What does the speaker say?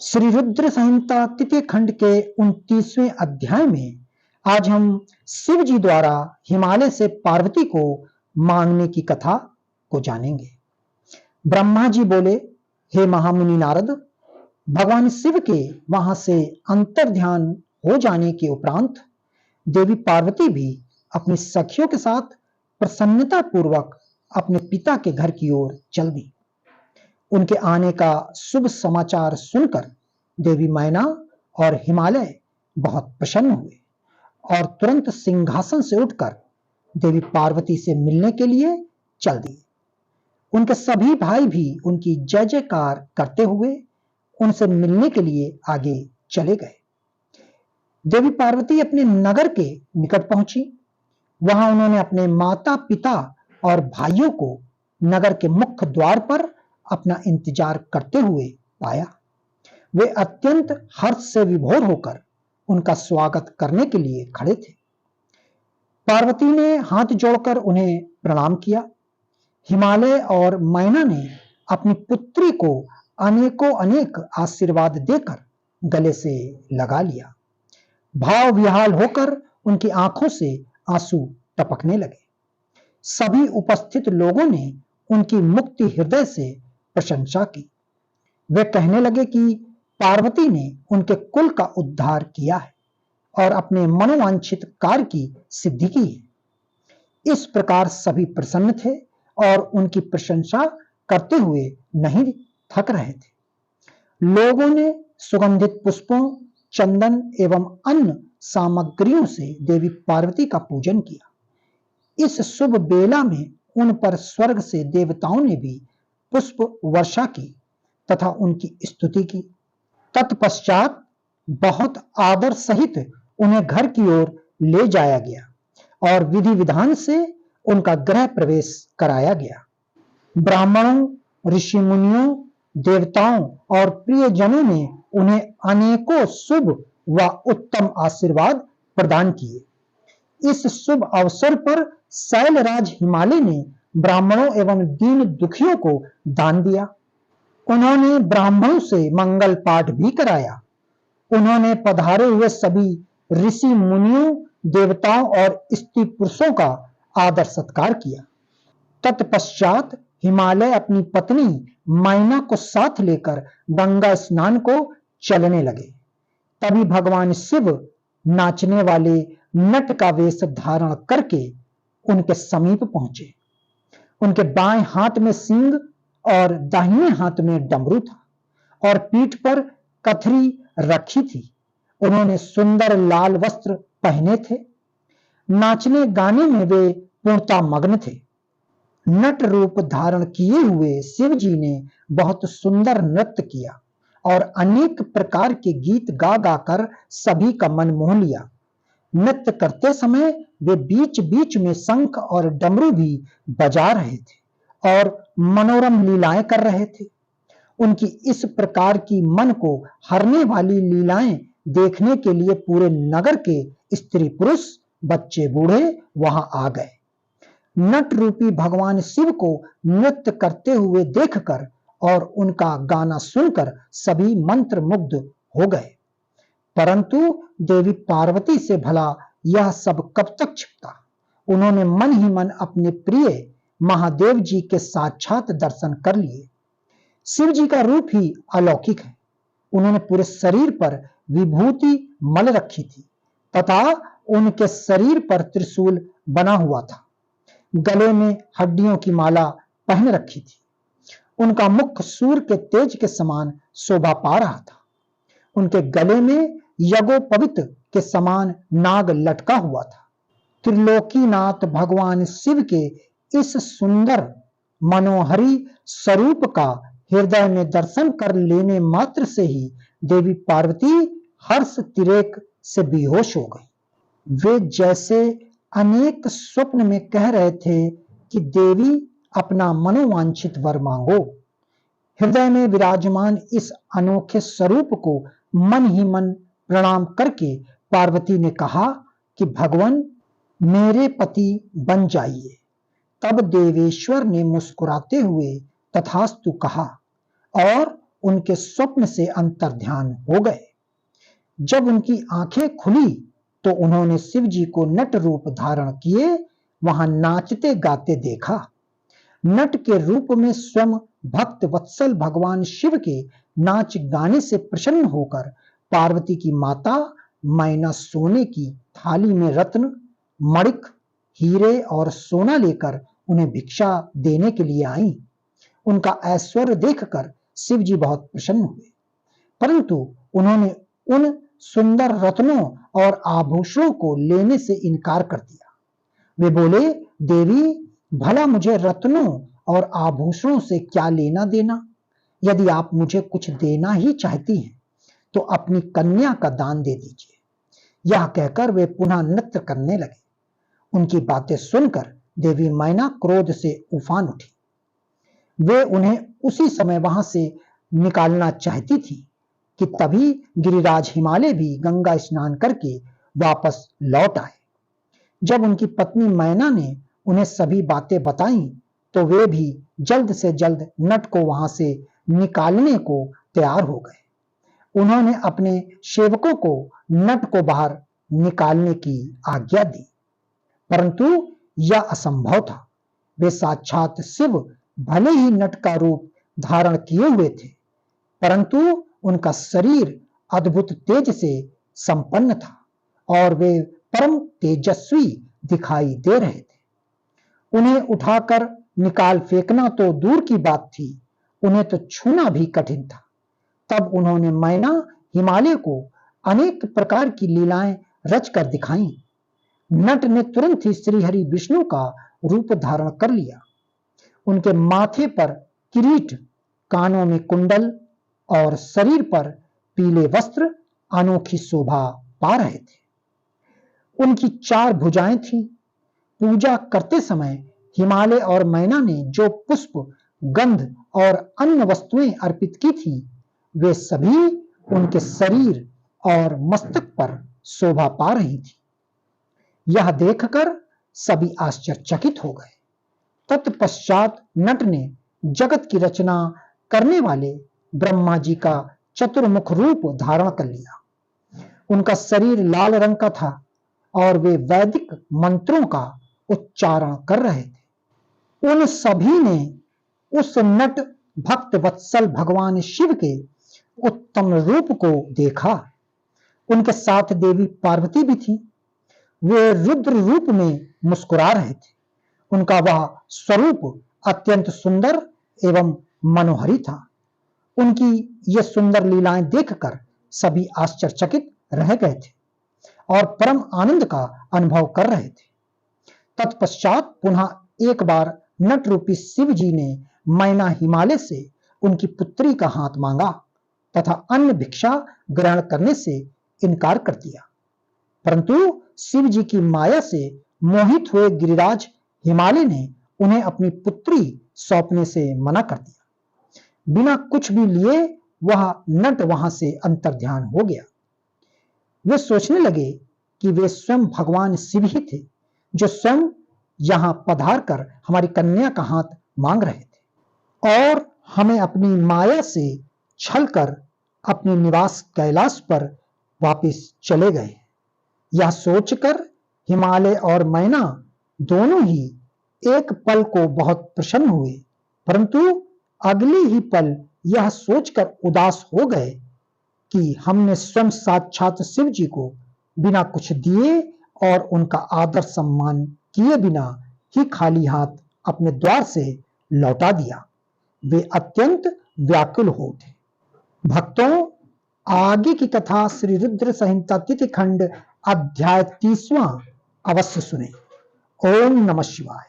श्री रुद्र संहिता तृतीय खंड के 29वें अध्याय में आज हम शिव जी द्वारा हिमालय से पार्वती को मांगने की कथा को जानेंगे। ब्रह्मा जी बोले, हे महामुनि नारद, भगवान शिव के वहां से अंतर्ध्यान हो जाने के उपरांत देवी पार्वती भी अपनी सखियों के साथ प्रसन्नता पूर्वक अपने पिता के घर की ओर चल दी। उनके आने का शुभ समाचार सुनकर देवी मैना और हिमालय बहुत प्रसन्न हुए और तुरंत सिंहासन से उठकर देवी पार्वती से मिलने के लिए चल दिए। उनके सभी भाई भी उनकी जय जयकार करते हुए उनसे मिलने के लिए आगे चले गए। देवी पार्वती अपने नगर के निकट पहुंची। वहां उन्होंने अपने माता पिता और भाइयों को नगर के मुख्य द्वार पर अपना इंतजार करते हुए पाया। वे अत्यंत हर्ष से विभोर होकर उनका स्वागत करने के लिए खड़े थे। पार्वती ने हाथ जोड़कर उन्हें प्रणाम किया। हिमालय और मैना ने अपनी पुत्री को अनेकों अनेक आशीर्वाद देकर गले से लगा लिया। भाव विहाल होकर उनकी आंखों से आंसू टपकने लगे। सभी उपस्थित लोगों ने उनकी मुक्ति हृदय से प्रशंसा की। वे कहने लगे कि पार्वती ने उनके कुल का उद्धार किया है और अपने मनोवांछित कार्य की सिद्धि की है। इस प्रकार सभी प्रसन्न थे और उनकी प्रशंसा करते हुए नहीं थक रहे थे। लोगों ने सुगंधित पुष्पों, चंदन एवं अन्य सामग्रियों से देवी पार्वती का पूजन किया। इस शुभ बेला में उन पर स्वर्ग से देवताओं ने भी पुष्प वर्षा की तथा उनकी स्तुति की। तत्पश्चात बहुत आदर सहित उन्हें घर की ओर ले जाया गया और विधि विधान से उनका गृह प्रवेश कराया गया। ब्राह्मणों, ऋषि मुनियों, देवताओं और प्रियजनों ने उन्हें अनेकों शुभ व उत्तम आशीर्वाद प्रदान किए। इस शुभ अवसर पर शैलराज हिमालय ने ब्राह्मणों एवं दीन दुखियों को दान दिया। उन्होंने ब्राह्मणों से मंगल पाठ भी कराया। उन्होंने पधारे हुए सभी ऋषि मुनियों, देवताओं और स्त्री पुरुषों का आदर सत्कार किया। तत्पश्चात हिमालय अपनी पत्नी मैना को साथ लेकर गंगा स्नान को चलने लगे। तभी भगवान शिव नाचने वाले नट का वेश धारण करके उनके समीप पहुंचे। उनके बाएं हाथ में सींग और दाहिने हाथ में डमरू था और पीठ पर कथरी रखी थी। उन्होंने सुंदर लाल वस्त्र पहने थे। नाचने गाने में वे पूर्णता मग्न थे। नट रूप धारण किए हुए शिव जी ने बहुत सुंदर नृत्य किया और अनेक प्रकार के गीत गा गाकर सभी का मन मोह लिया। नृत्य करते समय वे बीच बीच में शंख और डमरू भी बजा रहे थे और मनोरम लीलाएं कर रहे थे। उनकी इस प्रकार की मन को हरने वाली लीलाएं देखने के लिए पूरे नगर के स्त्री पुरुष, बच्चे बूढ़े वहां आ गए। नट रूपी भगवान शिव को नृत्य करते हुए देखकर और उनका गाना सुनकर सभी मंत्र मुग्ध हो गए। परंतु देवी पार्वती से भला यह सब कब तक छिपता। उन्होंने मन ही मन अपने प्रिय महादेव जी के साक्षात दर्शन कर लिए। शिव जी का रूप ही अलौकिक है। उन्होंने पूरे शरीर पर विभूति मल रखी थी तथा उनके शरीर पर त्रिशूल बना हुआ था। गले में हड्डियों की माला पहन रखी थी। उनका मुख सूर्य के तेज के समान शोभा पा रहा था। उनके गले में यज्ञोपवीत के समान नाग लटका हुआ था। त्रिलोकीनाथ भगवान शिव के इस सुंदर मनोहरी स्वरूप का हृदय में दर्शन कर लेने मात्र से ही देवी पार्वती हर्ष तिरेक से बेहोश हो गई। वे जैसे अनेक स्वप्न में कह रहे थे कि देवी अपना मनोवांछित वर मांगो। हृदय में विराजमान इस अनोखे स्वरूप को मन ही मन प्रणाम करके पार्वती ने कहा कि भगवान, मेरे पति बन जाइए। तब देवेश्वर ने मुस्कुराते हुए तथास्तु कहा और उनके स्वप्न से अंतर्ध्यान हो गए। जब उनकी आंखें खुली तो उन्होंने शिव जी को नट रूप धारण किए वहां नाचते गाते देखा। नट के रूप में स्वयं भक्त वत्सल भगवान शिव के नाच गाने से प्रसन्न होकर पार्वती की माता मैना सोने की थाली में रत्न, मणिक, हीरे और सोना लेकर उन्हें भिक्षा देने के लिए आई। उनका ऐश्वर्य देखकर शिव जी बहुत प्रसन्न हुए, परंतु उन्होंने उन सुंदर रत्नों और आभूषणों को लेने से इनकार कर दिया। वे बोले, देवी, भला मुझे रत्नों और आभूषणों से क्या लेना देना? यदि आप मुझे कुछ देना ही चाहती हैं तो अपनी कन्या का दान दे दीजिए। यह कहकर वे पुनः नृत्य करने लगे। उनकी बातें सुनकर देवी मैना क्रोध से उफान उठी। वे उन्हें उसी समय वहां से निकालना चाहती थी कि तभी गिरिराज हिमालय भी गंगा स्नान करके वापस लौट आए। जब उनकी पत्नी मैना ने उन्हें सभी बातें बताईं तो वे भी जल्द से जल्द नट को वहां से निकालने को तैयार हो गए। उन्होंने अपने सेवकों को नट को बाहर निकालने की आज्ञा दी, परंतु यह असंभव था। वे साक्षात शिव भले ही नट का रूप धारण किए हुए थे, परंतु उनका शरीर अद्भुत तेज से संपन्न था और वे परम तेजस्वी दिखाई दे रहे थे। उन्हें उठाकर निकाल फेंकना तो दूर की बात थी, उन्हें तो छूना भी कठिन था। तब उन्होंने मैना हिमालय को अनेक प्रकार की लीलाएं रचकर दिखाईं। नट ने तुरंत ही श्रीहरि विष्णु का रूप धारण कर लिया। उनके माथे पर किरीट, कानों में कुंडल और शरीर पर पीले वस्त्र अनोखी शोभा पा रहे थे। उनकी 4 भुजाएं थीं। पूजा करते समय हिमालय और मैना ने जो पुष्प, गंध और अन्य वस्तुएं अर्पित की थीं, वे सभी उनके शरीर और मस्तक पर शोभा पा रही थी। यह देखकर सभी आश्चर्यचकित हो गए। तत्पश्चात नट ने जगत की रचना करने वाले ब्रह्मा जी का चतुर्मुख रूप धारण कर लिया। उनका शरीर लाल रंग का था और वे वैदिक मंत्रों का उच्चारण कर रहे थे। उन सभी ने उस नट भक्त वत्सल भगवान शिव के उत्तम रूप को देखा। उनके साथ देवी पार्वती भी थी। वे रुद्र रूप में मुस्कुरा रहे थे। उनका वह स्वरूप अत्यंत सुंदर एवं मनोहरी था। उनकी ये सुंदर लीलाएं देखकर सभी आश्चर्यचकित रह गए थे और परम आनंद का अनुभव कर रहे थे। तत्पश्चात पुनः एक बार नट रूपी शिव जी ने मैना हिमालय से उनकी पुत्री का हाथ मांगा तथा अन्य भिक्षा ग्रहण करने से इनकार कर दिया, परंतु शिव जी की माया से मोहित हुए गिरिराज हिमालय ने उन्हें अपनी पुत्री सौंपने से मना कर दिया। बिना कुछ भी लिए वह नट वहां से अंतर्ध्यान हो गया। वे सोचने लगे कि वे स्वयं भगवान शिव ही थे जो स्वयं यहां पधार कर हमारी कन्या का हाथ मांग रहे थे और हमें अपनी माया से छलकर अपने निवास कैलाश पर वापस चले गए। यह सोचकर हिमालय और मैना दोनों ही एक पल को बहुत प्रसन्न हुए, परंतु अगले ही पल यह सोचकर उदास हो गए कि हमने स्वयं साक्षात शिव जी को बिना कुछ दिए और उनका आदर सम्मान किए बिना ही खाली हाथ अपने द्वार से लौटा दिया। वे अत्यंत व्याकुल हो उठे। भक्तों, आगे की कथा श्री रुद्र संहिता तिथि खंड अध्याय 30वां अवश्य सुने। ओम नमः शिवाय।